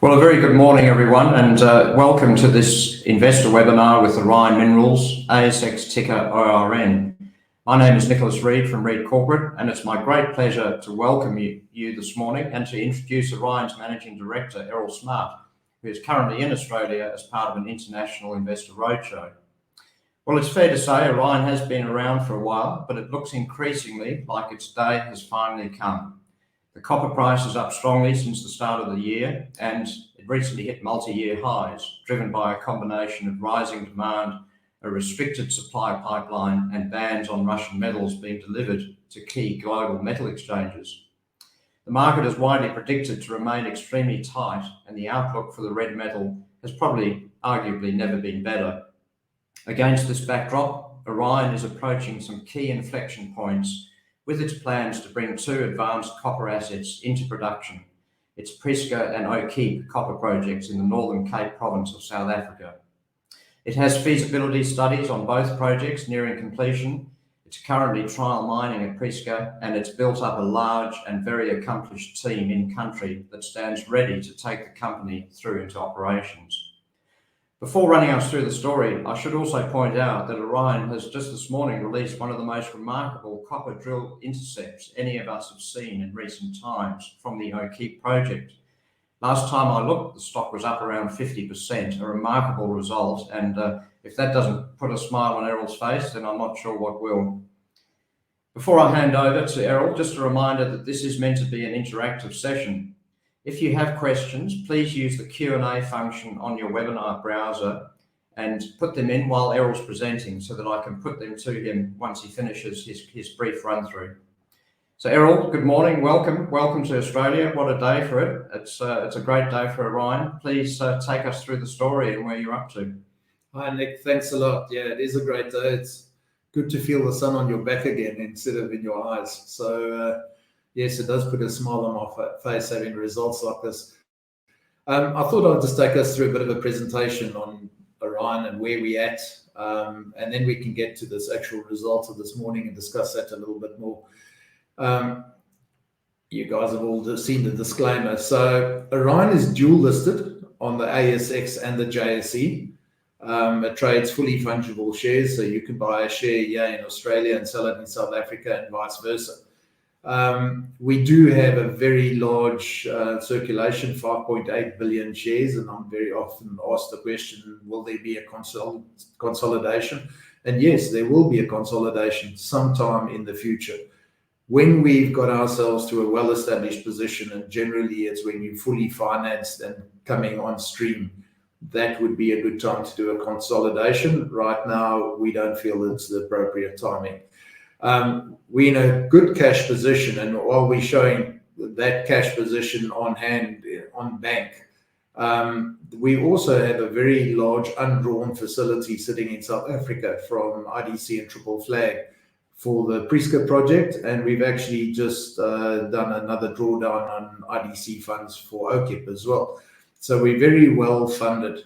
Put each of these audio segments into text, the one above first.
Well, a very good morning, everyone, and welcome to this investor webinar with Orion Minerals, ASX ticker ORN. My name is Nicholas Reid from Reid Corporate, and it's my great pleasure to welcome you this morning and to introduce Orion's Managing Director, Errol Smart, who is currently in Australia as part of an international investor roadshow. Well, it's fair to say Orion has been around for a while, but it looks increasingly like its day has finally come. The copper price is up strongly since the start of the year, and it recently hit multi-year highs, driven by a combination of rising demand, a restricted supply pipeline, and bans on Russian metals being delivered to key global metal exchanges. The market is widely predicted to remain extremely tight, and the outlook for the red metal has probably arguably never been better. Against this backdrop, Orion is approaching some key inflection points with its plans to bring two advanced copper assets into production, its Prisca and Okiep Copper Projects in the Northern Cape province of South Africa. It has feasibility studies on both projects nearing completion. It's currently trial mining at Prisca, and it's built up a large and very accomplished team in country that stands ready to take the company through into operations. Before running us through the story, I should also point out that Orion has just this morning released one of the most remarkable copper drill intercepts any of us have seen in recent times from the Okiep project. Last time I looked, the stock was up around 50%, a remarkable result, and if that doesn't put a smile on Errol's face, then I'm not sure what will. Before I hand over to Errol, just a reminder that this is meant to be an interactive session. If you have questions, please use the Q&A function on your webinar browser and put them in while Errol's presenting so that I can put them to him once he finishes his brief run through. So Errol, good morning, welcome to Australia. What a day for it. It's a great day for Orion. Please take us through the story and where you're up to. Hi Nick, thanks a lot. Yeah, it is a great day. It's good to feel the sun on your back again instead of in your eyes. So yes, it does put a smile on my face having results like this. I thought I'd just take us through a bit of a presentation on Orion and where we're at, and then we can get to this actual result of this morning and discuss that a little bit more. You guys have all seen the disclaimer. So Orion is dual listed on the ASX and the JSE. It trades fully fungible shares, so you can buy a share here in Australia and sell it in South Africa and vice versa. We do have a very large circulation, 5.8 billion shares, and I'm very often asked the question, will there be a consolidation? And yes, there will be a consolidation sometime in the future. When we've got ourselves to a well-established position, and generally it's when you're fully financed and coming on stream, that would be a good time to do a consolidation. Right now, we don't feel it's the appropriate timing. We're in a good cash position, and while we're showing that cash position on hand, on bank, we also have a very large undrawn facility sitting in South Africa from IDC and Triple Flag for the Prieska project, and we've actually just done another drawdown on IDC funds for Okiep as well. So we're very well funded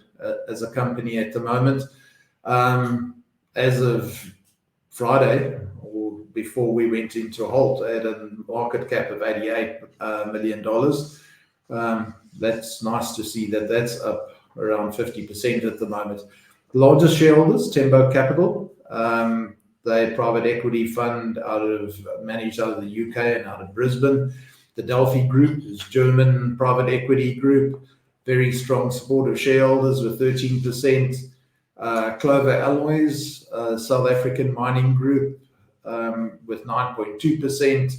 as a company at the moment. As of Friday, or before we went into halt, at a market cap of $88 million. That's nice to see that that's up around 50% at the moment. The largest shareholders, Tembo Capital, they're a private equity fund managed out of the UK and out of Brisbane. The Delphi Group is German private equity group, very strong supportive shareholders with 13%. Clover Alloys, South African mining group, with 9.2%.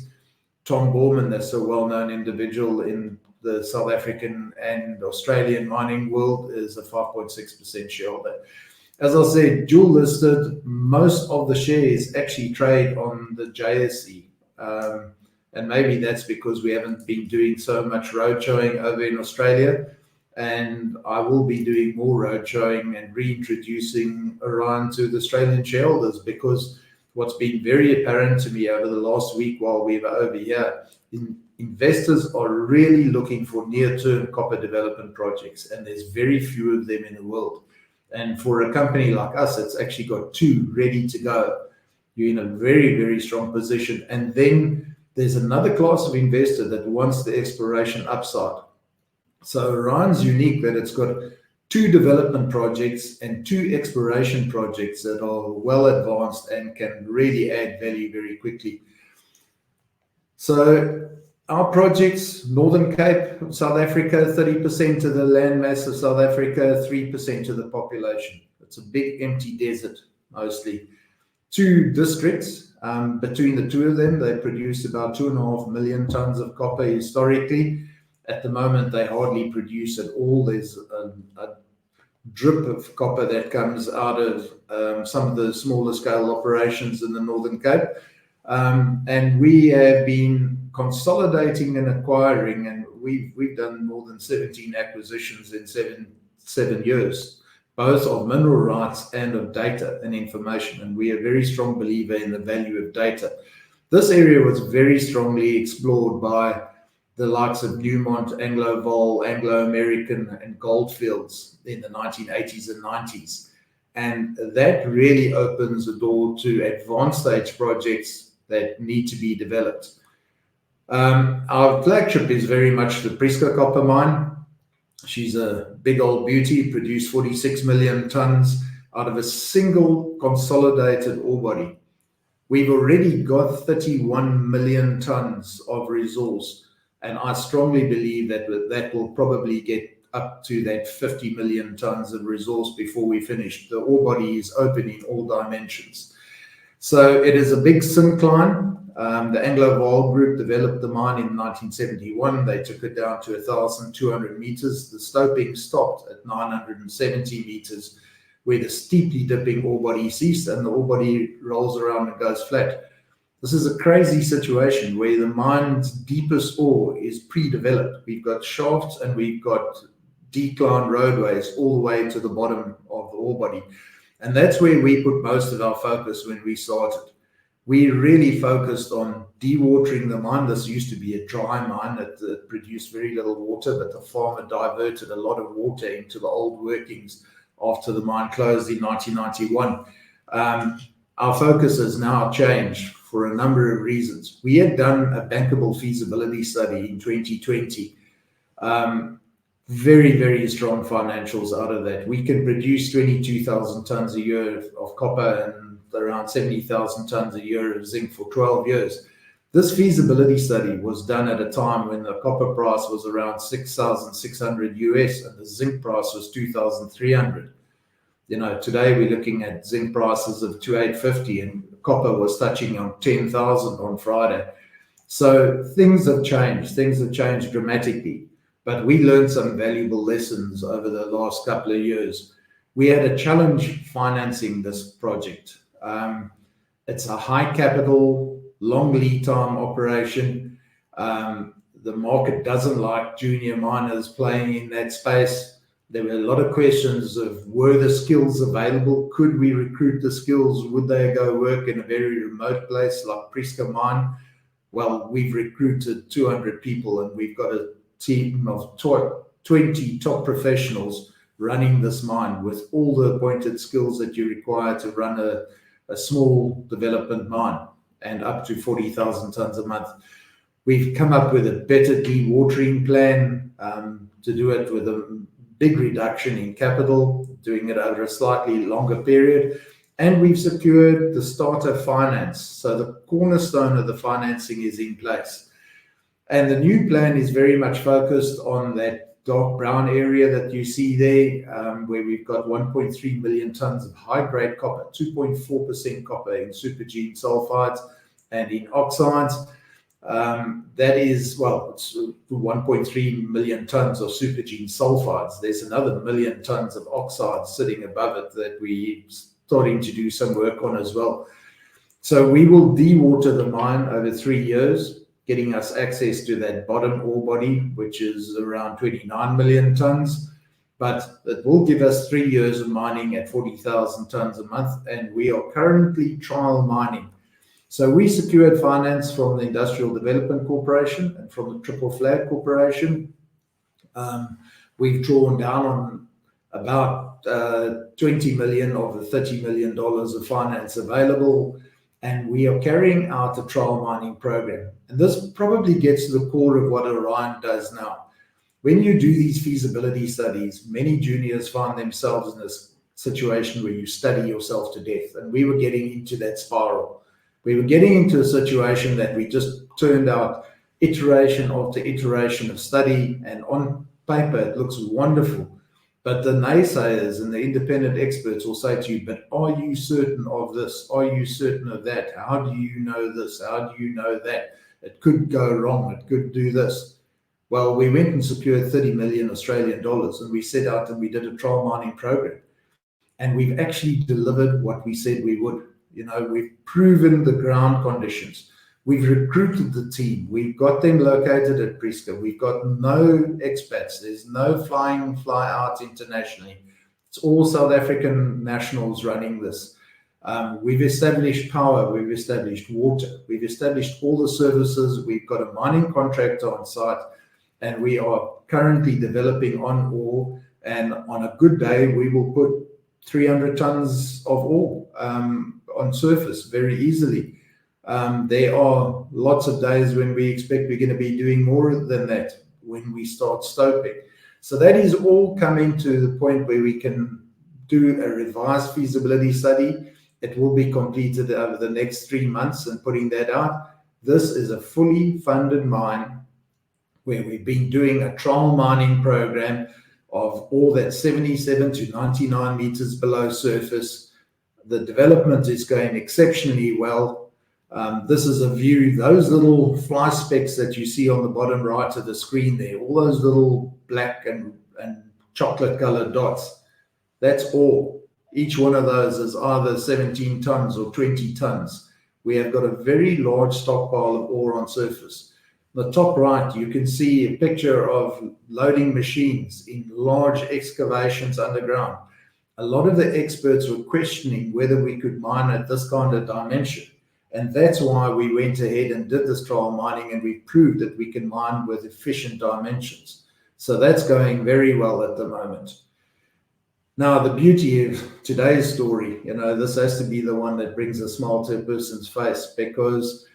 Tom Borman, that's a well-known individual in the South African and Australian mining world, is a 5.6% shareholder. As I said, dual listed, most of the shares actually trade on the JSE. And maybe that's because we haven't been doing so much road showing over in Australia. And I will be doing more road showing and reintroducing Orion to the Australian shareholders, because what's been very apparent to me over the last week while we were over here, investors are really looking for near-term copper development projects, and there's very few of them in the world. And for a company like us, it's actually got two ready to go. You're in a very, very strong position. And then there's another class of investor that wants the exploration upside. So Orion's unique that it's got 2 development projects and 2 exploration projects that are well advanced and can really add value very quickly. So our projects, Northern Cape, South Africa, 30% of the land mass of South Africa, 3% of the population. It's a big empty desert, mostly. 2 districts, between the 2 of them, they produce about 2.5 million tons of copper historically. At the moment, they hardly produce at all. There's a drip of copper that comes out of some of the smaller scale operations in the Northern Cape. And we have been consolidating and acquiring, and we've done more than 17 acquisitions in seven years, both of mineral rights and of data and information. And we are a very strong believer in the value of data. This area was very strongly explored by the likes of Newmont, Anglo-Vol, Anglo-American, and Goldfields in the 1980s and 90s. And that really opens the door to advanced stage projects that need to be developed. Our flagship is very much the Prieska Copper Mine. She's a big old beauty, produced 46 million tons out of a single consolidated ore body. We've already got 31 million tons of resource, and I strongly believe that that will probably get up to that 50 million tons of resource before we finish. The ore body is open in all dimensions. So it is a big syncline. The Anglo-Vol group developed the mine in 1971. They took it down to 1,200 meters. The stoping stopped at 970 meters, where the steeply dipping ore body ceased and the ore body rolls around and goes flat. This is a crazy situation where the mine's deepest ore is pre-developed. We've got shafts and we've got decline roadways all the way to the bottom of the ore body. And that's where we put most of our focus when we started. We really focused on dewatering the mine. This used to be a dry mine that produced very little water, but the farmer diverted a lot of water into the old workings after the mine closed in 1991. Our focus has now changed for a number of reasons. We had done a bankable feasibility study in 2020. Very, very strong financials out of that. We can produce 22,000 tons a year of copper and around 70,000 tons a year of zinc for 12 years. This feasibility study was done at a time when the copper price was around 6,600 US and the zinc price was 2,300. You know, today we're looking at zinc prices of 2,850 and copper was touching on 10,000 on Friday. So things have changed dramatically. But we learned some valuable lessons over the last couple of years. We had a challenge financing this project. It's a high capital, long lead time operation. The market doesn't like junior miners playing in that space. There were a lot of questions of, were the skills available? Could we recruit the skills? Would they go work in a very remote place like Prisca Mine? Well, we've recruited 200 people and we've got a team of 20 top professionals running this mine with all the appointed skills that you require to run a small development mine and up to 40,000 tons a month. We've come up with a better dewatering plan to do it with a big reduction in capital, doing it over a slightly longer period. And we've secured the starter finance. So the cornerstone of the financing is in place. And the new plan is very much focused on that dark brown area that you see there, where we've got 1.3 million tons of high-grade copper, 2.4% copper in supergene sulfides and in oxides. That is, well, it's 1.3 million tons of supergene sulfides. There's another million tons of oxides sitting above it that we're starting to do some work on as well. So we will dewater the mine over 3 years, getting us access to that bottom ore body, which is around 29 million tons. But it will give us 3 years of mining at 40,000 tons a month, and we are currently trial mining. So we secured finance from the Industrial Development Corporation and from the Triple Flag Corporation. We've drawn down on about 20 million of the $30 million of finance available, and we are carrying out a trial mining program. And this probably gets to the core of what Orion does now. when you do these feasibility studies, many juniors find themselves in this situation where you study yourself to death. And we were getting into that spiral. We were getting into a situation that we just turned out iteration after iteration of study, and on paper it looks wonderful. But the naysayers and the independent experts will say to you, but are you certain of this? Are you certain of that? How do you know this? How do you know that? It could go wrong. It could do this. Well, we went and secured 30 million Australian dollars, and we set out and we did a trial mining program. And we've actually delivered what we said we would. We've proven the ground conditions. We've recruited the team. We've got them located at Prisca. We've got no expats. There's no fly out internationally. It's all South African nationals running this. We've established power. We've established water. We've established all the services. We've got a mining contractor on site, and we are currently developing on ore. And on a good day, we will put 300 tons of ore on surface very easily. There are lots of days when we expect we're going to be doing more than that when we start stoping. So that is all coming to the point where we can do a revised feasibility study. It will be completed over the next 3 months and putting that out. This is a fully funded mine where we've been doing a trial mining program of all that 77 to 99 meters below surface. The development is going exceptionally well. This is a view, those little fly specks that you see on the bottom right of the screen there, all those little black and chocolate colored dots, that's all. Each one of those is either 17 tons or 20 tons. We have got a very large stockpile of ore on surface. On the top right, you can see a picture of loading machines in large excavations underground. A lot of the experts were questioning whether we could mine at this kind of dimension. And that's why we went ahead and did this trial mining, and we proved that we can mine with efficient dimensions. So that's going very well at the moment. Now, the beauty of today's story, this has to be the one that brings a smile to a person's face, because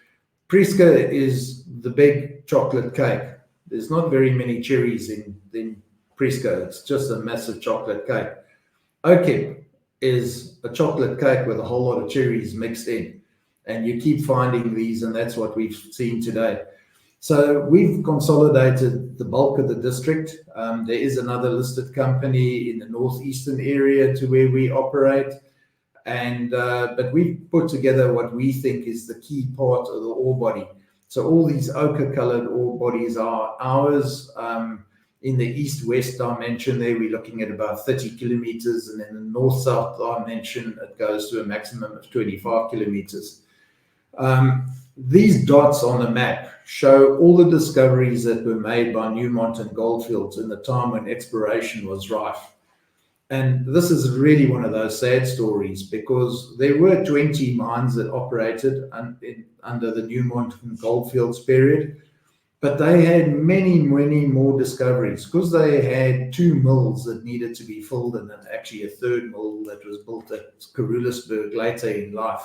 Prisca is the big chocolate cake. There's not very many cherries in Prisca. It's just a massive chocolate cake. Okiep is a chocolate cake with a whole lot of cherries mixed in. And you keep finding these, and that's what we've seen today. So we've consolidated the bulk of the district. There is another listed company in the northeastern area to where we operate. But we've put together what we think is the key part of the ore body. So all these ochre-colored ore bodies are ours. In the east-west dimension there, we're looking at about 30 kilometers, and in the north-south dimension, it goes to a maximum of 25 kilometers. These dots on the map show all the discoveries that were made by Newmont and Gold Fields in the time when exploration was rife. And this is really one of those sad stories, because there were 20 mines that operated under the Newmont and Gold Fields period, but they had many, many more discoveries because they had 2 mills that needed to be filled, and then actually a 3rd mill that was built at Carulisburg later in life.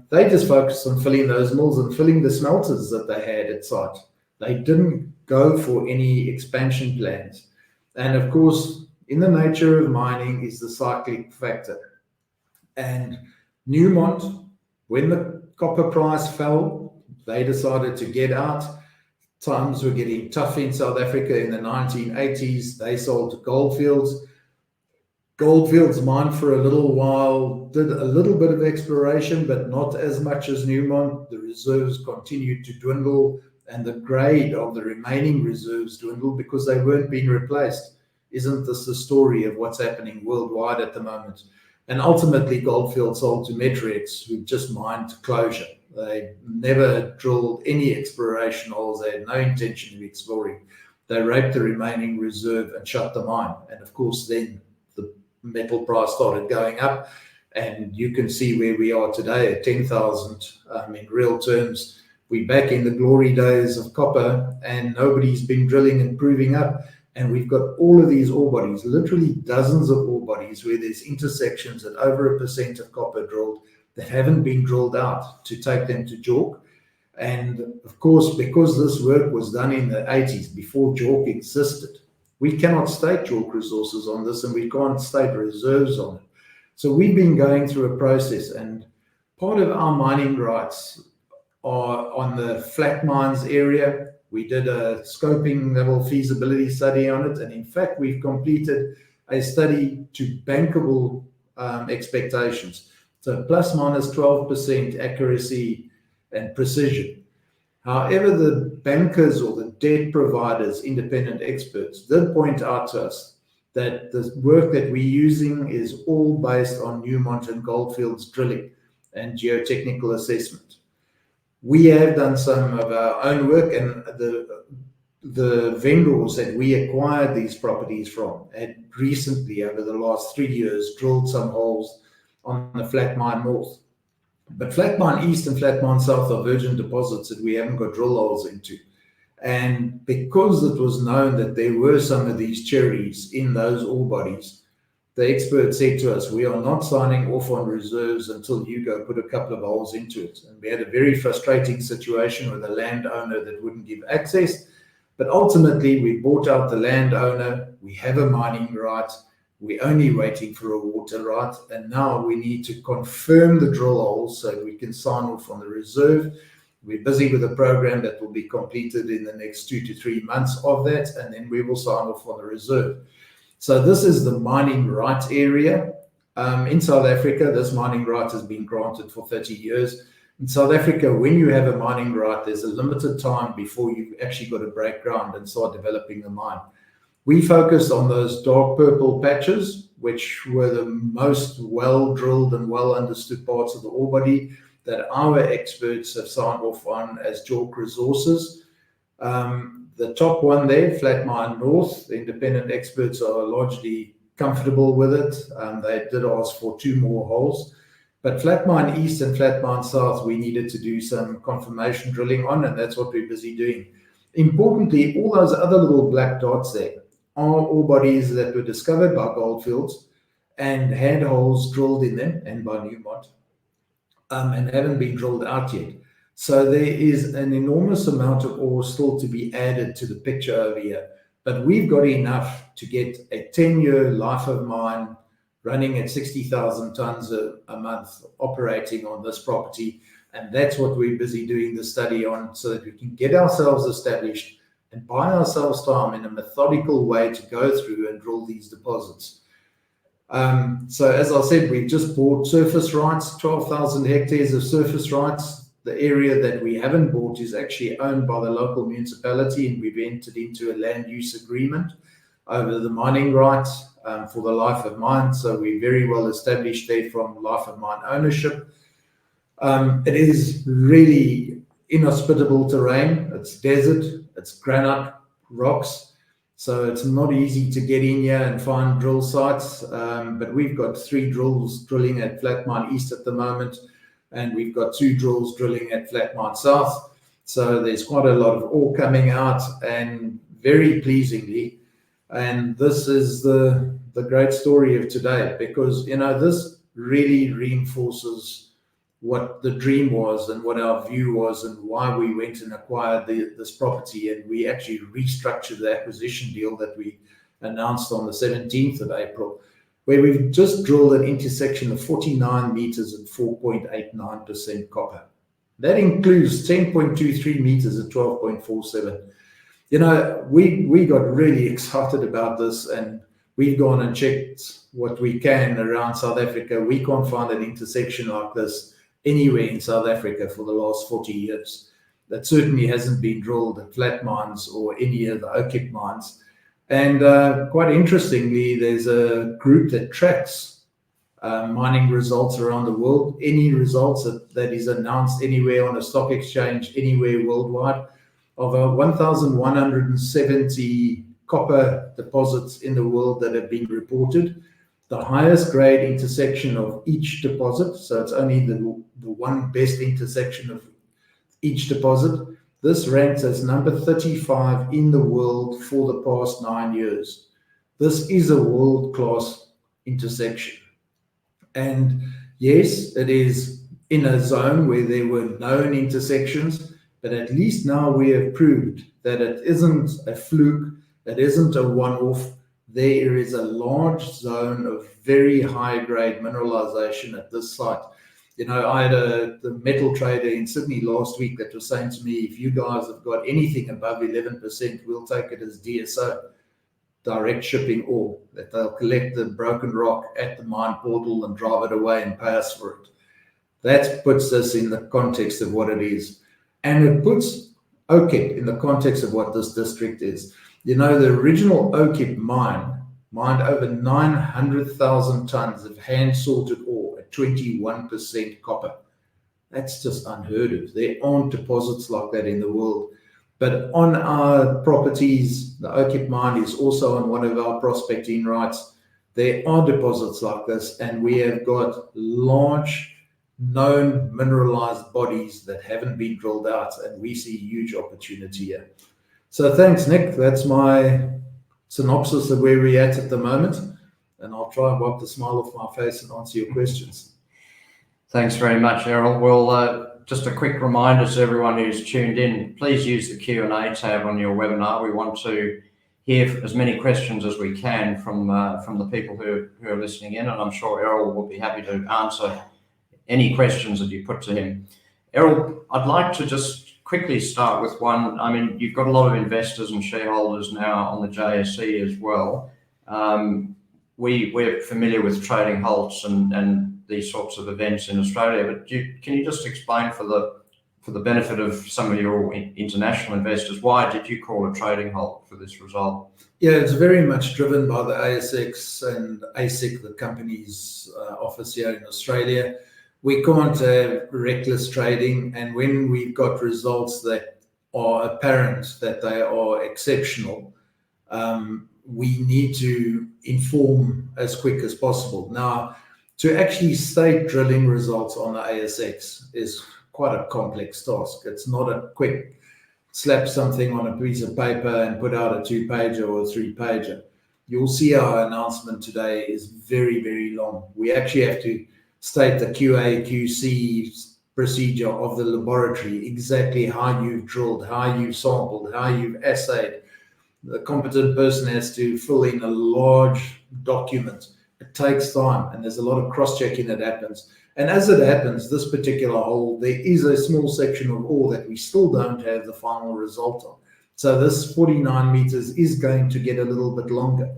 They just focused on filling those mills and filling the smelters that they had at site. They didn't go for any expansion plans. And of course, in the nature of mining is the cyclic factor. And Newmont, when the copper price fell, they decided to get out. Times were getting tough in South Africa in the 1980s. They sold to Gold Fields. Gold Fields mined for a little while, did a little bit of exploration, but not as much as Newmont. The reserves continued to dwindle, and the grade of the remaining reserves dwindled because they weren't being replaced. Isn't this the story of what's happening worldwide at the moment? And ultimately, Gold Fields sold to Metrex, who just mined to closure. They never drilled any exploration holes. They had no intention of exploring. They raped the remaining reserve and shut the mine. And of course, then the metal price started going up, and you can see where we are today at 10,000 in real terms. We're back in the glory days of copper, and nobody's been drilling and proving up. And we've got all of these ore bodies, literally dozens of ore bodies, where there's intersections at over 1% of copper drilled that haven't been drilled out to take them to JORC. And of course, because this work was done in the 80s, before JORC existed, we cannot state JORC resources on this, and we can't state reserves on it. So we've been going through a process, and part of our mining rights are on the flat mines area. We did a scoping level feasibility study on it, and in fact, we've completed a study to bankable expectations. So plus minus 12% accuracy and precision. However, the bankers or the debt providers, independent experts, did point out to us that the work that we're using is all based on Newmont and Goldfields drilling and geotechnical assessment. We have done some of our own work, and the vendors that we acquired these properties from had recently, over the last 3 years, drilled some holes on the Flat Mine North. But Flat Mine East and Flat Mine South are virgin deposits that we haven't got drill holes into. And because it was known that there were some of these cherries in those ore bodies, the expert said to us, we are not signing off on reserves until you go put a couple of holes into it. And we had a very frustrating situation with a landowner that wouldn't give access. But ultimately, we bought out the landowner. We have a mining right. We're only waiting for a water right. And now we need to confirm the drill holes so we can sign off on the reserve. We're busy with a program that will be completed in the next 2 to 3 months of that. And then we will sign off on the reserve. So this is the mining rights area. In South Africa, this mining right has been granted for 30 years. In South Africa, when you have a mining right, there's a limited time before you've actually got to break ground and start developing the mine. We focused on those dark purple patches, which were the most well-drilled and well-understood parts of the ore body that our experts have signed off on as JORC resources. The top one there, Flat Mine North, the independent experts are largely comfortable with it. They did ask for 2 more holes. But Flat Mine East and Flat Mine South, we needed to do some confirmation drilling on, and that's what we're busy doing. Importantly, all those other little black dots there are ore bodies that were discovered by Goldfields and had holes drilled in them, and by Newmont, and haven't been drilled out yet. So there is an enormous amount of ore still to be added to the picture over here. But we've got enough to get a 10-year life of mine running at 60,000 tons a month operating on this property. And that's what we're busy doing the study on, so that we can get ourselves established and buy ourselves time in a methodical way to go through and drill these deposits. So as I said, we've just bought surface rights, 12,000 hectares of surface rights. The area that we haven't bought is actually owned by the local municipality, and we've entered into a land use agreement over the mining rights for the life of mine. So we're very well established there from life of mine ownership. It is really inhospitable terrain. It's desert, it's granite rocks. So it's not easy to get in here and find drill sites. But we've got 3 drills drilling at Flat Mine East at the moment. And we've got 2 drills drilling at Flat Mine South. So there's quite a lot of ore coming out, and very pleasingly. And this is the great story of today, because, you know, this really reinforces what the dream was and what our view was and why we went and acquired this property. And we actually restructured the acquisition deal that we announced on the 17th of April, where we've just drilled an intersection of 49 meters at 4.89% copper. That includes 10.23 meters at 12.47. You know, we got really excited about this, and we've gone and checked what we can around South Africa. We can't find an intersection like this anywhere in South Africa for the last 40 years. That certainly hasn't been drilled at Flat Mines or any of the Okiep mines. And quite interestingly, there's a group that tracks mining results around the world. Any results that is announced anywhere on a stock exchange, anywhere worldwide, of 1,170 copper deposits in the world that have been reported. The highest grade intersection of each deposit, so it's only the one best intersection of each deposit. This ranks as number 35 in the world for the past 9 years. This is a world-class intersection. And yes, it is in a zone where there were known intersections, but at least now we have proved that it isn't a fluke, it isn't a one-off. There is a large zone of very high-grade mineralization at this site. You know, I had the metal trader in Sydney last week that was saying to me, if you guys have got anything above 11%, we'll take it as DSO, direct shipping ore, that they'll collect the broken rock at the mine portal and drive it away and pay us for it. That puts this in the context of what it is. And it puts Okiep in the context of what this district is. You know, the original Okiep mine mined over 900,000 tons of hand-sorted ore at 21% copper. That's just unheard of. There aren't deposits like that in the world. But on our properties, the Okiep mine is also on one of our prospecting rights. There are deposits like this, and we have got large known mineralized bodies that haven't been drilled out, and we see huge opportunity here. So thanks, Nick. That's my synopsis of where we're at the moment, and I'll try and wipe the smile off my face and answer your questions. Thanks very much, Errol. Well, just a quick reminder to everyone who's tuned in, please use the Q&A tab on your webinar. We want to hear as many questions as we can from the people who are listening in, and I'm sure Errol will be happy to answer any questions that you put to him. Errol, I'd like to just quickly start with one. I mean, you've got a lot of investors and shareholders now on the JSE as well. We're familiar with trading halts and these sorts of events in Australia, but can you just explain for the benefit of some of your international investors, why did you call a trading halt for this result? Yeah, it's very much driven by the ASX and ASIC, the company's office here in Australia. We can't have reckless trading, and when we've got results that are apparent that they are exceptional, we need to inform as quick as possible. Now, to actually state drilling results on the ASX is quite a complex task. It's not a quick slap something on a piece of paper and put out a 2-pager or a 3-pager. You'll see our announcement today is very, very long. We actually have to state the QA/QC procedure of the laboratory, exactly how you've drilled, how you've sampled, how you've assayed. The competent person has to fill in a large document. It takes time, and there's a lot of cross-checking that happens. And as it happens, this particular hole, there is a small section of ore that we still don't have the final result on. So this 49 meters is going to get a little bit longer.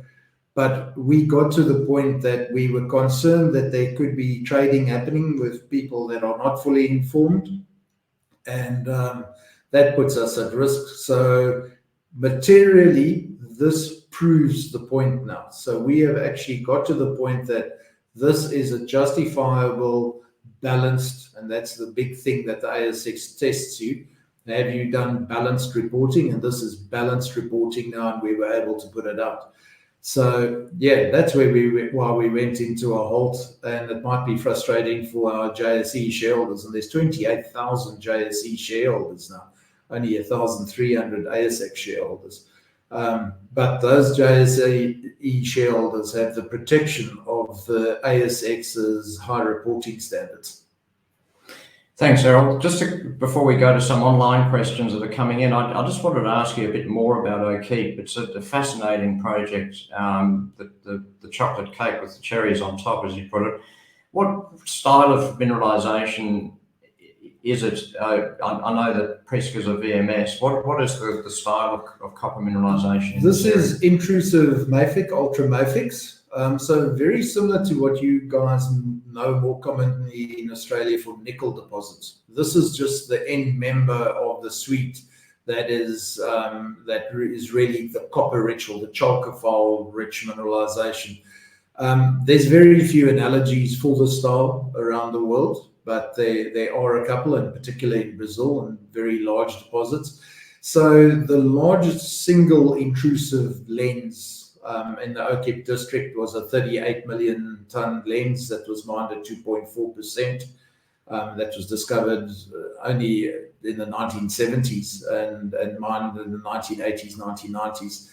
But we got to the point that we were concerned that there could be trading happening with people that are not fully informed. And that puts us at risk. So materially, this proves the point now. So we have actually got to the point that this is a justifiable, balanced, and that's the big thing that the ASX tests you. Have you done balanced reporting? And this is balanced reporting now, and we were able to put it out. So yeah, that's why we went into a halt, and it might be frustrating for our JSE shareholders. And there's 28,000 JSE shareholders now, only 1,300 ASX shareholders. But those JSE shareholders have the protection of the ASX's high reporting standards. Thanks, Errol. Before we go to some online questions that are coming in, I just wanted to ask you a bit more about Okiep. It's a fascinating project, the chocolate cake with the cherries on top, as you put it. What style of mineralisation is it? I know that Prisca's a VMS. What is the style of copper mineralisation? This is intrusive mafic, ultramafics. So very similar to what you guys know more commonly in Australia for nickel deposits. This is just the end member of the suite that is really the copper rich or the chalcophyll rich mineralization. There's very few analogies for the style around the world, but there are a couple, and particularly in Brazil, and very large deposits. So the largest single intrusive lens in the Okiep district was a 38 million ton lens that was mined at 2.4%. That was discovered only in the 1970s and mined in the 1980s, 1990s.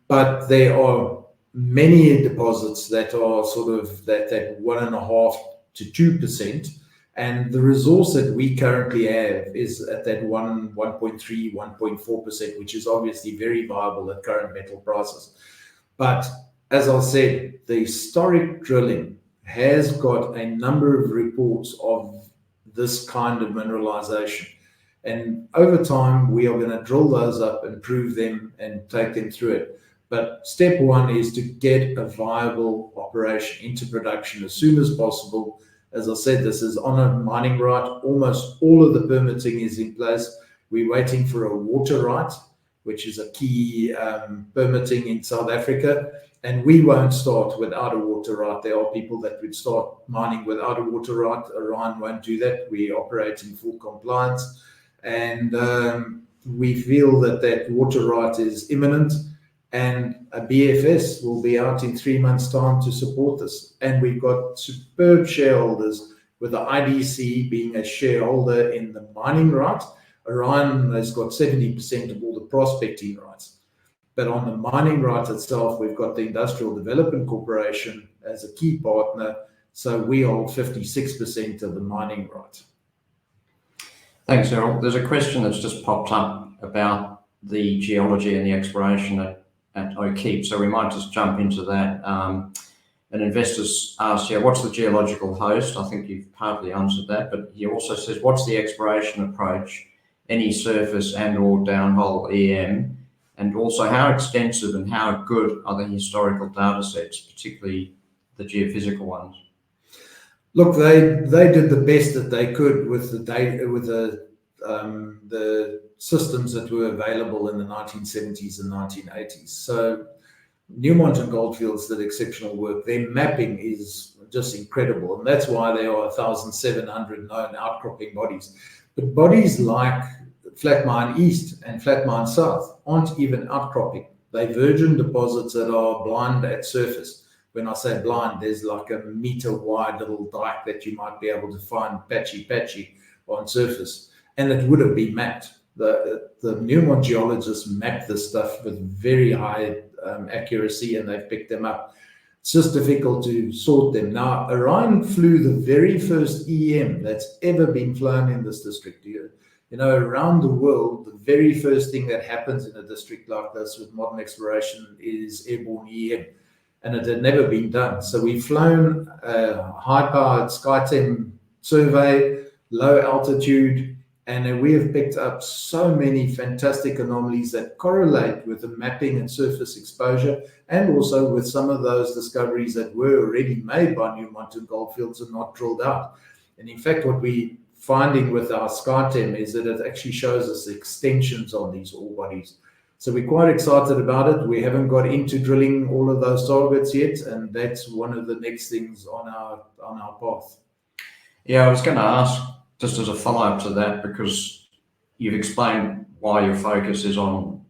But there are many deposits that are sort of that 1.5% to 2%. And the resource that we currently have is at that 1.3, 1.4%, which is obviously very viable at current metal prices. But as I said, the historic drilling has got a number of reports of this kind of mineralization. And over time, we are going to drill those up and prove them and take them through it. But step one is to get a viable operation into production as soon as possible. As I said, this is on a mining right. Almost all of the permitting is in place. We're waiting for a water right, which is a key permitting in South Africa. And we won't start without a water right. There are people that would start mining without a water right. Orion won't do that. We operate in full compliance. And we feel that that water right is imminent. And a BFS will be out in 3 months' time to support this. And we've got superb shareholders, with the IDC being a shareholder in the mining right. Orion has got 70% of all the prospecting rights. But on the mining right itself, we've got the Industrial Development Corporation as a key partner. So we hold 56% of the mining right. Thanks, Errol. There's a question that's just popped up about the geology and the exploration at Okiep, so we might just jump into that. An investor's asked, what's the geological host? I think you've partly answered that, but he also says, what's the exploration approach, any surface and or downhole EM, and also how extensive and how good are the historical data sets, particularly the geophysical ones? Look, they did the best that they could with the data, with the systems that were available in the 1970s and 1980s. So Newmont and Goldfields did exceptional work. Their mapping is just incredible, and that's why there are 1,700 known outcropping bodies. But bodies like Flat Mine East and Flat Mine South aren't even outcropping. They're virgin deposits that are blind at surface. When I say blind, there's like a meter wide little dike that you might be able to find patchy on surface, and it would have been mapped. The Newmont geologists mapped this stuff with very high accuracy, and they've picked them up. It's just difficult to sort them. Now, Orion flew the very first EM that's ever been flown in this district. You know, around the world, the very first thing that happens in a district like this with modern exploration is airborne EM, and it had never been done. So we've flown a high-powered SkyTEM survey, low altitude, and we have picked up so many fantastic anomalies that correlate with the mapping and surface exposure, and also with some of those discoveries that were already made by Newmont and Goldfields and not drilled out. And in fact, what we're finding with our SkyTEM is that it actually shows us extensions on these ore bodies. So we're quite excited about it. We haven't got into drilling all of those targets yet, and that's one of the next things on our path. Yeah, I was going to ask, just as a follow-up to that, because you've explained why your focus is on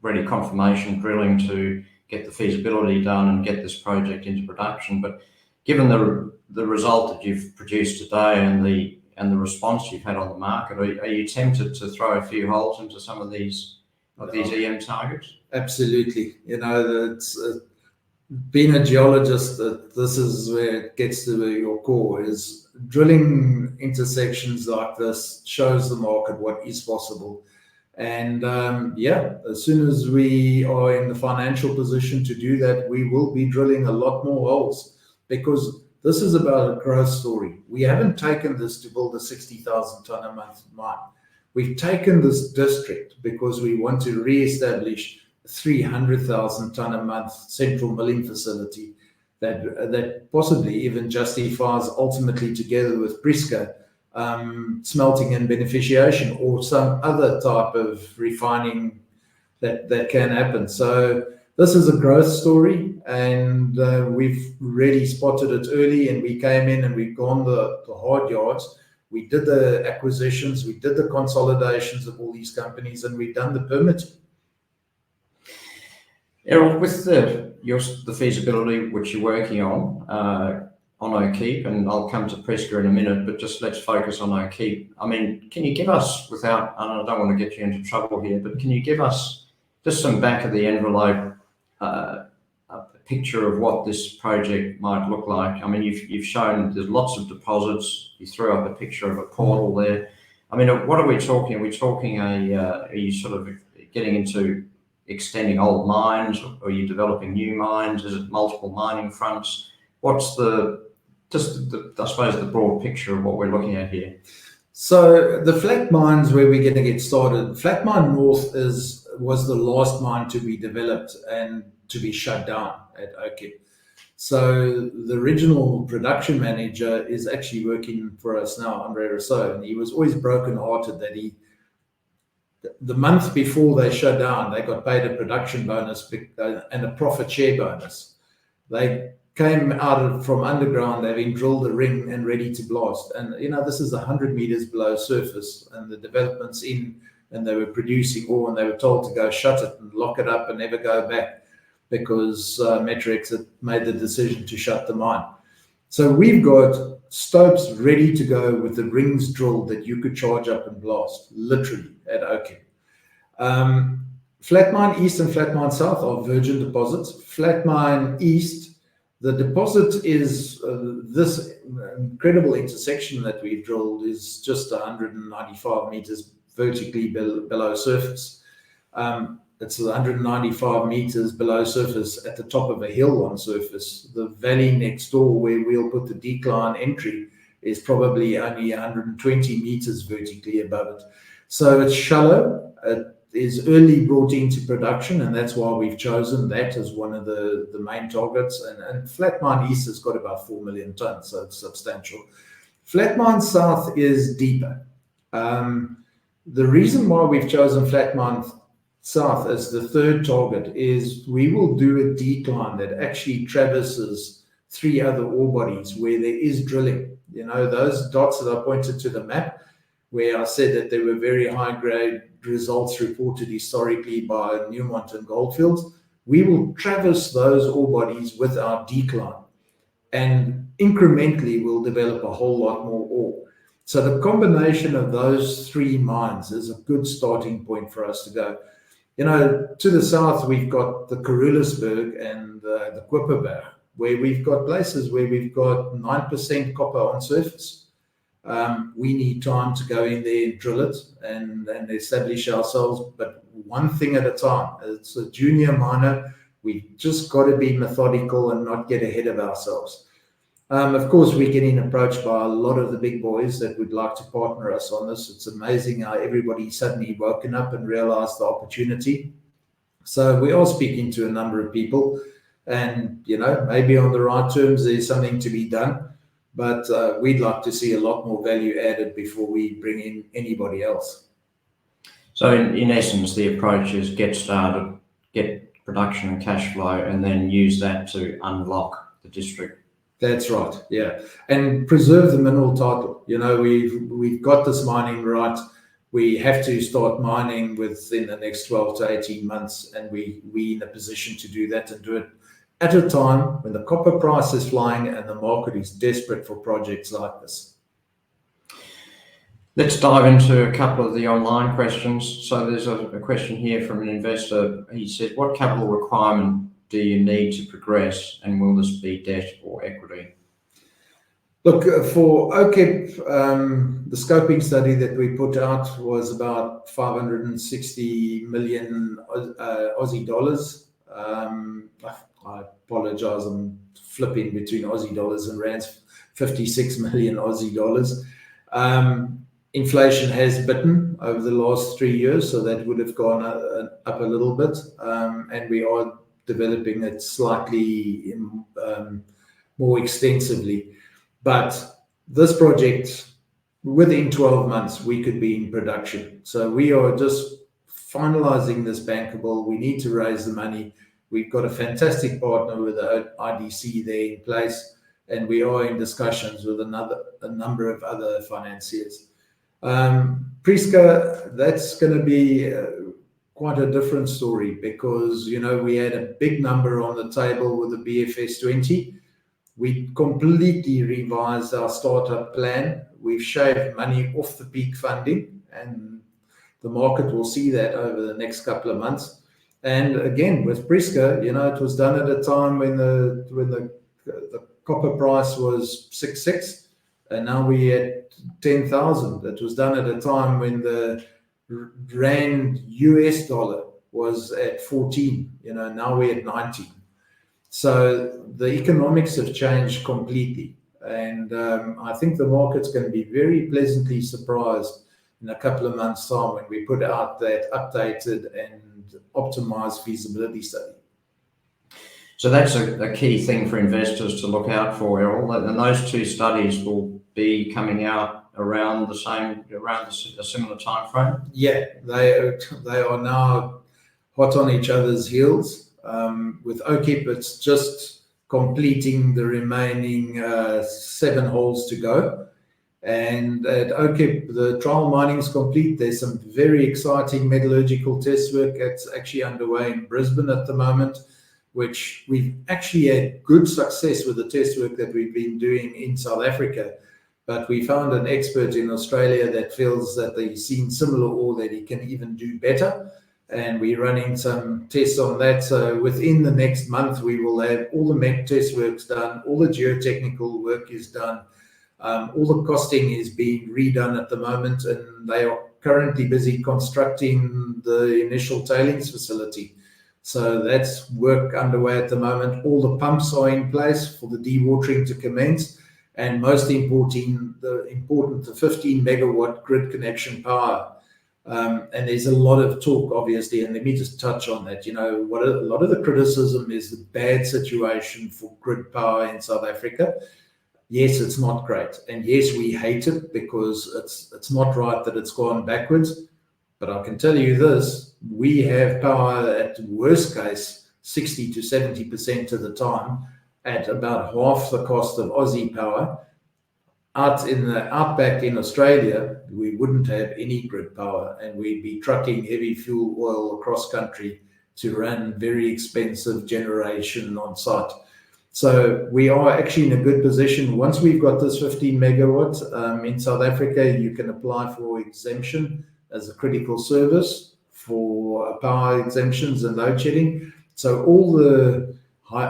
ready confirmation drilling to get the feasibility done and get this project into production. But given the result that you've produced today and the response you've had on the market, are you tempted to throw a few holes into some of these EM targets? Absolutely. You know, it's being a geologist, this is where it gets to your core, is drilling intersections like this shows the market what is possible. And as soon as we are in the financial position to do that, we will be drilling a lot more holes, because this is about a growth story. We haven't taken this to build a 60,000 ton a month mine. We've taken this district because we want to re-establish a 300,000 ton a month central milling facility that possibly even justifies, ultimately together with Prisca, smelting and beneficiation, or some other type of refining that can happen. So this is a growth story, and we've really spotted it early, and we came in and we've gone the hard yards. We did the acquisitions, we did the consolidations of all these companies, and we've done the permitting. Errol, with the feasibility which you're working on Okiep, and I'll come to Prisca in a minute, but just let's focus on Okiep. I mean, can you give us, without, and I don't want to get you into trouble here, but can you give us just some back of the envelope picture of what this project might look like? I mean, you've shown there's lots of deposits. You threw up a picture of a portal there. I mean, what are we talking? Are we talking are you sort of getting into extending old mines, or are you developing new mines? Is it multiple mining fronts? What's I suppose, the broad picture of what we're looking at here? So the flat mines where we're going to get started, Flat Mine North was the last mine to be developed and to be shut down at Okiep. So the original production manager is actually working for us now, Andre Rousseau, and he was always broken-hearted that the month before they shut down, they got paid a production bonus and a profit share bonus. They came out from underground, having drilled a ring and ready to blast. And, this is 100 meters below surface, and the development's in, and they were producing ore, and they were told to go shut it and lock it up and never go back because Metrex had made the decision to shut the mine. So we've got stopes ready to go with the rings drilled that you could charge up and blast, literally, at Okiep. Flat Mine East and Flat Mine South are virgin deposits. Flat Mine East, the deposit is this incredible intersection that we've drilled is just 195 meters vertically below surface. It's 195 meters below surface at the top of a hill on surface. The valley next door where we'll put the decline entry is probably only 120 meters vertically above it. So it's shallow. It is early brought into production, and that's why we've chosen that as one of the main targets. And Flat Mine East has got about 4 million tons, so it's substantial. Flat Mine South is deeper. The reason why we've chosen Flat Mine South as the third target is we will do a decline that actually traverses 3 other ore bodies where there is drilling. Those dots that I pointed to the map, where I said that there were very high-grade results reported historically by Newmont and Goldfields, we will traverse those ore bodies with our decline, and incrementally we'll develop a whole lot more ore. So the combination of those 3 mines is a good starting point for us to go. To the south, we've got the Karulisberg and the Kuiperberg, where we've got places where we've got 9% copper on surface. We need time to go in there and drill it and establish ourselves, but one thing at a time. It's a junior miner. We've just got to be methodical and not get ahead of ourselves. Of course, we're getting approached by a lot of the big boys that would like to partner us on this. It's amazing how everybody suddenly woken up and realized the opportunity. So we are speaking to a number of people, and, maybe on the right terms, there's something to be done. But we'd like to see a lot more value added before we bring in anybody else. So in essence, the approach is get started, get production and cash flow, and then use that to unlock the district. That's right, yeah. And preserve the mineral title. We've got this mining right. We have to start mining within the next 12 to 18 months, and we're in a position to do that and do it at a time when the copper price is flying and the market is desperate for projects like this. Let's dive into a couple of the online questions. So there's a question here from an investor. He says, what capital requirement do you need to progress, and will this be debt or equity? Look, for Okiep, the scoping study that we put out was about 560 million Aussie dollars. I apologize, I'm flipping between Aussie dollars and rands, 56 million Aussie dollars. Inflation has bitten over the last 3 years, so that would have gone up a little bit. And we are developing it slightly more extensively. But this project, within 12 months, we could be in production. So we are just finalizing this bankable. We need to raise the money. We've got a fantastic partner with the IDC there in place, and we are in discussions with a number of other financiers. Prisca, that's going to be quite a different story because, we had a big number on the table with the BFS 20. We completely revised our startup plan. We've shaved money off the peak funding, and the market will see that over the next couple of months. And again, with Prisca, it was done at a time when the copper price was 6.6, and now we're at 10,000. It was done at a time when the rand US dollar was at 14. Now we're at 19. So the economics have changed completely, and I think the market's going to be very pleasantly surprised in a couple of months' time when we put out that updated and optimized feasibility study. So that's a key thing for investors to look out for, Errol. And those two studies will be coming out around a similar time frame. Yeah, they are now hot on each other's heels. With Okiep, it's just completing the remaining 7 holes to go. And at Okiep, the trial mining is complete. There's some very exciting metallurgical test work that's actually underway in Brisbane at the moment, which we've actually had good success with the test work that we've been doing in South Africa. But we found an expert in Australia that feels that they've seen similar ore that he can even do better. And we're running some tests on that. So within the next month, we will have all the met test works done, all the geotechnical work is done, all the costing is being redone at the moment, and they are currently busy constructing the initial tailings facility. So that's work underway at the moment. All the pumps are in place for the dewatering to commence, and most important, the 15 megawatt grid connection power. And there's a lot of talk, obviously, and let me just touch on that. What a lot of the criticism is the bad situation for grid power in South Africa. Yes, it's not great, and yes, we hate it because it's not right that it's gone backwards. But I can tell you this: we have power at worst case 60 to 70% of the time at about half the cost of Aussie power. Out in the outback in Australia, we wouldn't have any grid power, and we'd be trucking heavy fuel oil across country to run very expensive generation on site. So we are actually in a good position. Once we've got this 15 megawatt in South Africa, you can apply for exemption as a critical service for power exemptions and load shedding. So all the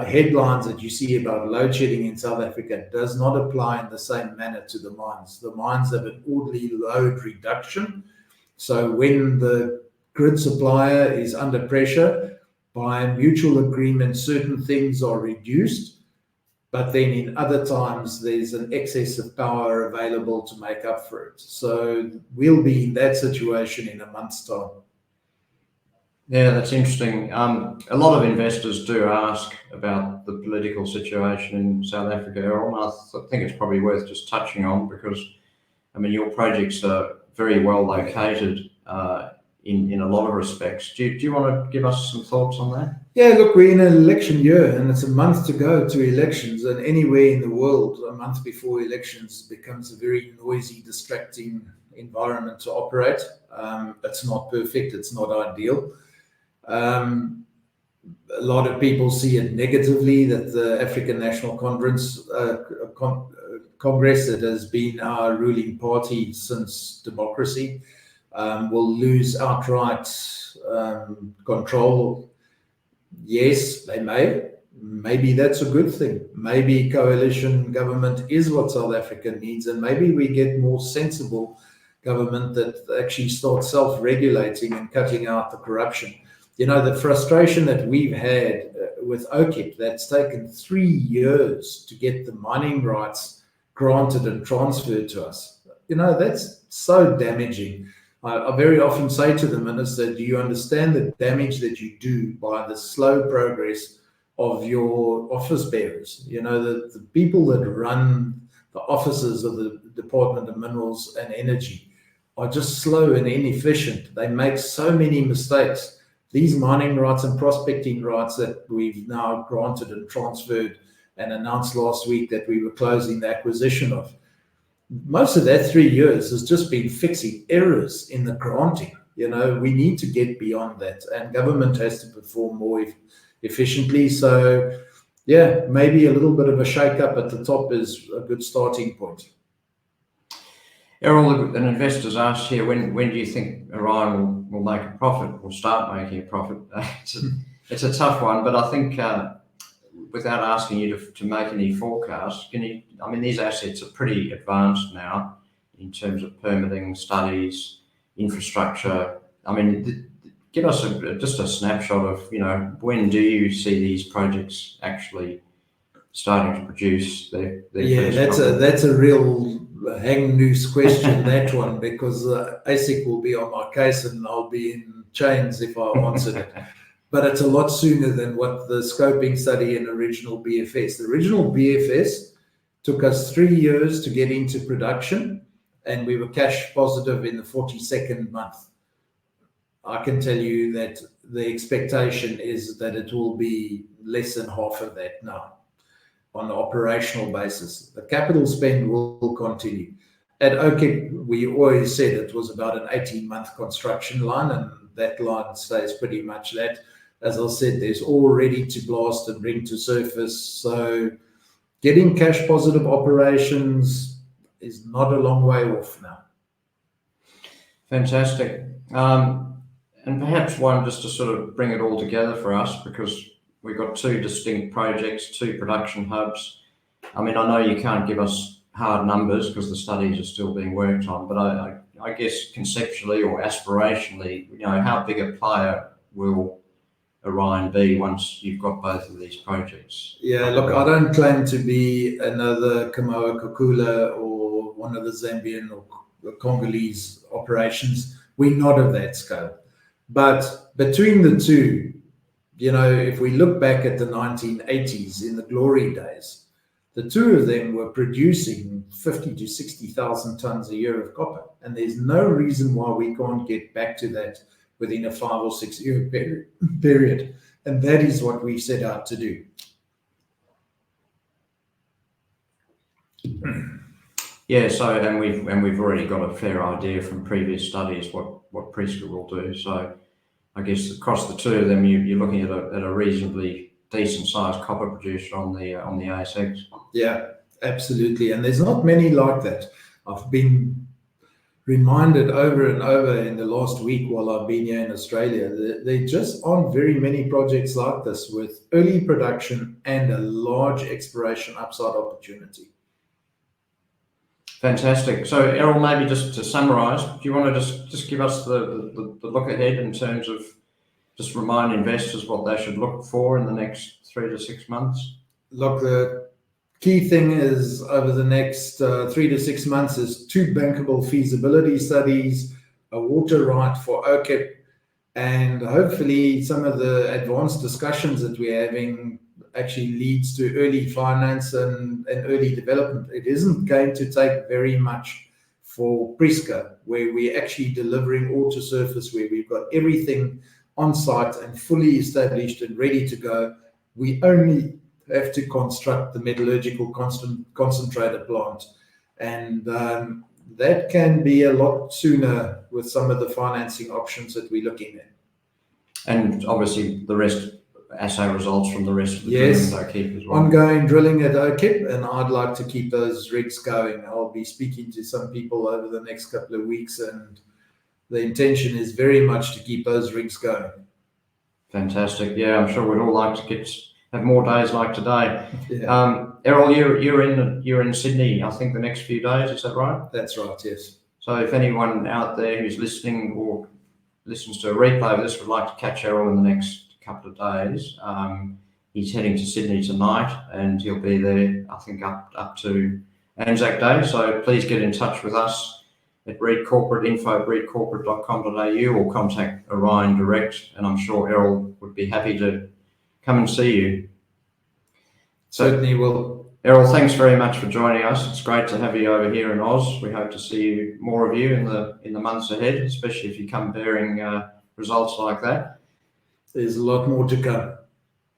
headlines that you see about load shedding in South Africa does not apply in the same manner to the mines. The mines have an orderly load reduction. So when the grid supplier is under pressure, by mutual agreement, certain things are reduced, but then in other times, there's an excess of power available to make up for it. So we'll be in that situation in a month's time. Yeah, that's interesting. A lot of investors do ask about the political situation in South Africa, Errol, and I think it's probably worth just touching on because, your projects are very well located in a lot of respects. Do you want to give us some thoughts on that? Yeah, look, we're in an election year and it's a month to go to elections, and anywhere in the world, a month before elections becomes a very noisy, distracting environment to operate. It's not perfect, it's not ideal. A lot of people see it negatively that the African National Congress that has been our ruling party since democracy will lose outright control. Yes, they may. Maybe that's a good thing. Maybe coalition government is what South Africa needs, and maybe we get more sensible government that actually starts self-regulating and cutting out the corruption. The frustration that we've had with Okiep, that's taken 3 years to get the mining rights granted and transferred to us. That's so damaging. I very often say to the minister, do you understand the damage that you do by the slow progress of your office bearers? The people that run the offices of the Department of Minerals and Energy are just slow and inefficient. They make so many mistakes. These mining rights and prospecting rights that we've now granted and transferred and announced last week that we were closing the acquisition of, most of that 3 years has just been fixing errors in the granting. We need to get beyond that, and government has to perform more efficiently. So, yeah, maybe a little bit of a shake-up at the top is a good starting point. Errol, an investor's asked here, when do you think Orion will will make a profit or start making a profit. It's a tough one, but I think without asking you to make any forecasts, these assets are pretty advanced now in terms of permitting, studies, infrastructure. Give us just a snapshot of, when do you see these projects actually starting to produce their first copper? That's a real hang loose question, that one, because ASIC will be on my case and I'll be in chains if I answered it. But it's a lot sooner than what the scoping study and original BFS. The original BFS took us 3 years to get into production, and we were cash positive in the 42nd month. I can tell you that the expectation is that it will be less than half of that now on an operational basis. The capital spend will continue. At Okiep, we always said it was about an 18-month construction line, and that line stays pretty much that. As I said, there's all ready to blast and bring to surface. So getting cash positive operations is not a long way off now. Fantastic. And perhaps one, just to sort of bring it all together for us, because we've got two distinct projects, two production hubs. I know you can't give us hard numbers because the studies are still being worked on, but I guess conceptually or aspirationally, how big a player will Orion be once you've got both of these projects? Yeah, look, I don't claim to be another Kamoa-Kakula or one of the Zambian or Congolese operations. We're not of that scale. But between the two, if we look back at the 1980s in the glory days, the two of them were producing 50 to 60,000 tons a year of copper. And there's no reason why we can't get back to that within a 5 or 6 year period. And that is what we set out to do. Yeah, so and we've already got a fair idea from previous studies what Prisca will do. So I guess across the two of them, you're looking at a reasonably decent sized copper producer on the ASX. Yeah, absolutely. And there's not many like that. I've been reminded over and over in the last week while I've been here in Australia, there just aren't very many projects like this with early production and a large exploration upside opportunity. Fantastic. So Errol, maybe just to summarise, do you want to just give us the look ahead in terms of just remind investors what they should look for in the next 3 to 6 months? Look, the key thing is over the next 3 to 6 months is 2 bankable feasibility studies, a water right for Okiep, and hopefully some of the advanced discussions that we're having actually leads to early finance and early development. It isn't going to take very much for Prisca, where we're actually delivering ore to surface, where we've got everything on site and fully established and ready to go. We only have to construct the metallurgical concentrator plant, and that can be a lot sooner with some of the financing options that we're looking at. And obviously the rest, assay results from the rest of the drilling at Okiep as well. Ongoing drilling at Okiep, and I'd like to keep those rigs going. I'll be speaking to some people over the next couple of weeks, and the intention is very much to keep those rigs going. Fantastic. Yeah, I'm sure we'd all like to have more days like today. Yeah. Errol, you're in Sydney, I think, the next few days. Is that right? That's right. Yes. So if anyone out there who's listening or listens to a replay of this would like to catch Errol in the next couple of days, he's heading to Sydney tonight, and he'll be there, I think, up to Anzac Day. So please get in touch with us at Reed Corporate, info@reedcorporate.com.au, or contact Orion direct, and I'm sure Errol would be happy to come and see you. Certainly will. Errol, thanks very much for joining us. It's great to have you over here in Oz. We hope to see more of you in the months ahead, especially if you come bearing results like that. There's a lot more to come.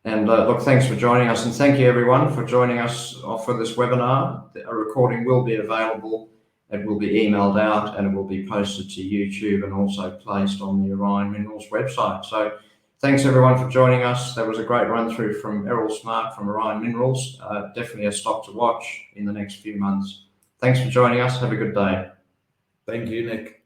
And look, thanks for joining us, and thank you everyone for joining us for this webinar. A recording will be available. It will be emailed out, and it will be posted to YouTube and also placed on the Orion Minerals website. So thanks everyone for joining us. That was a great run through from Errol Smart from Orion Minerals. Definitely a stock to watch in the next few months. Thanks for joining us. Have a good day. Thank you, Nick.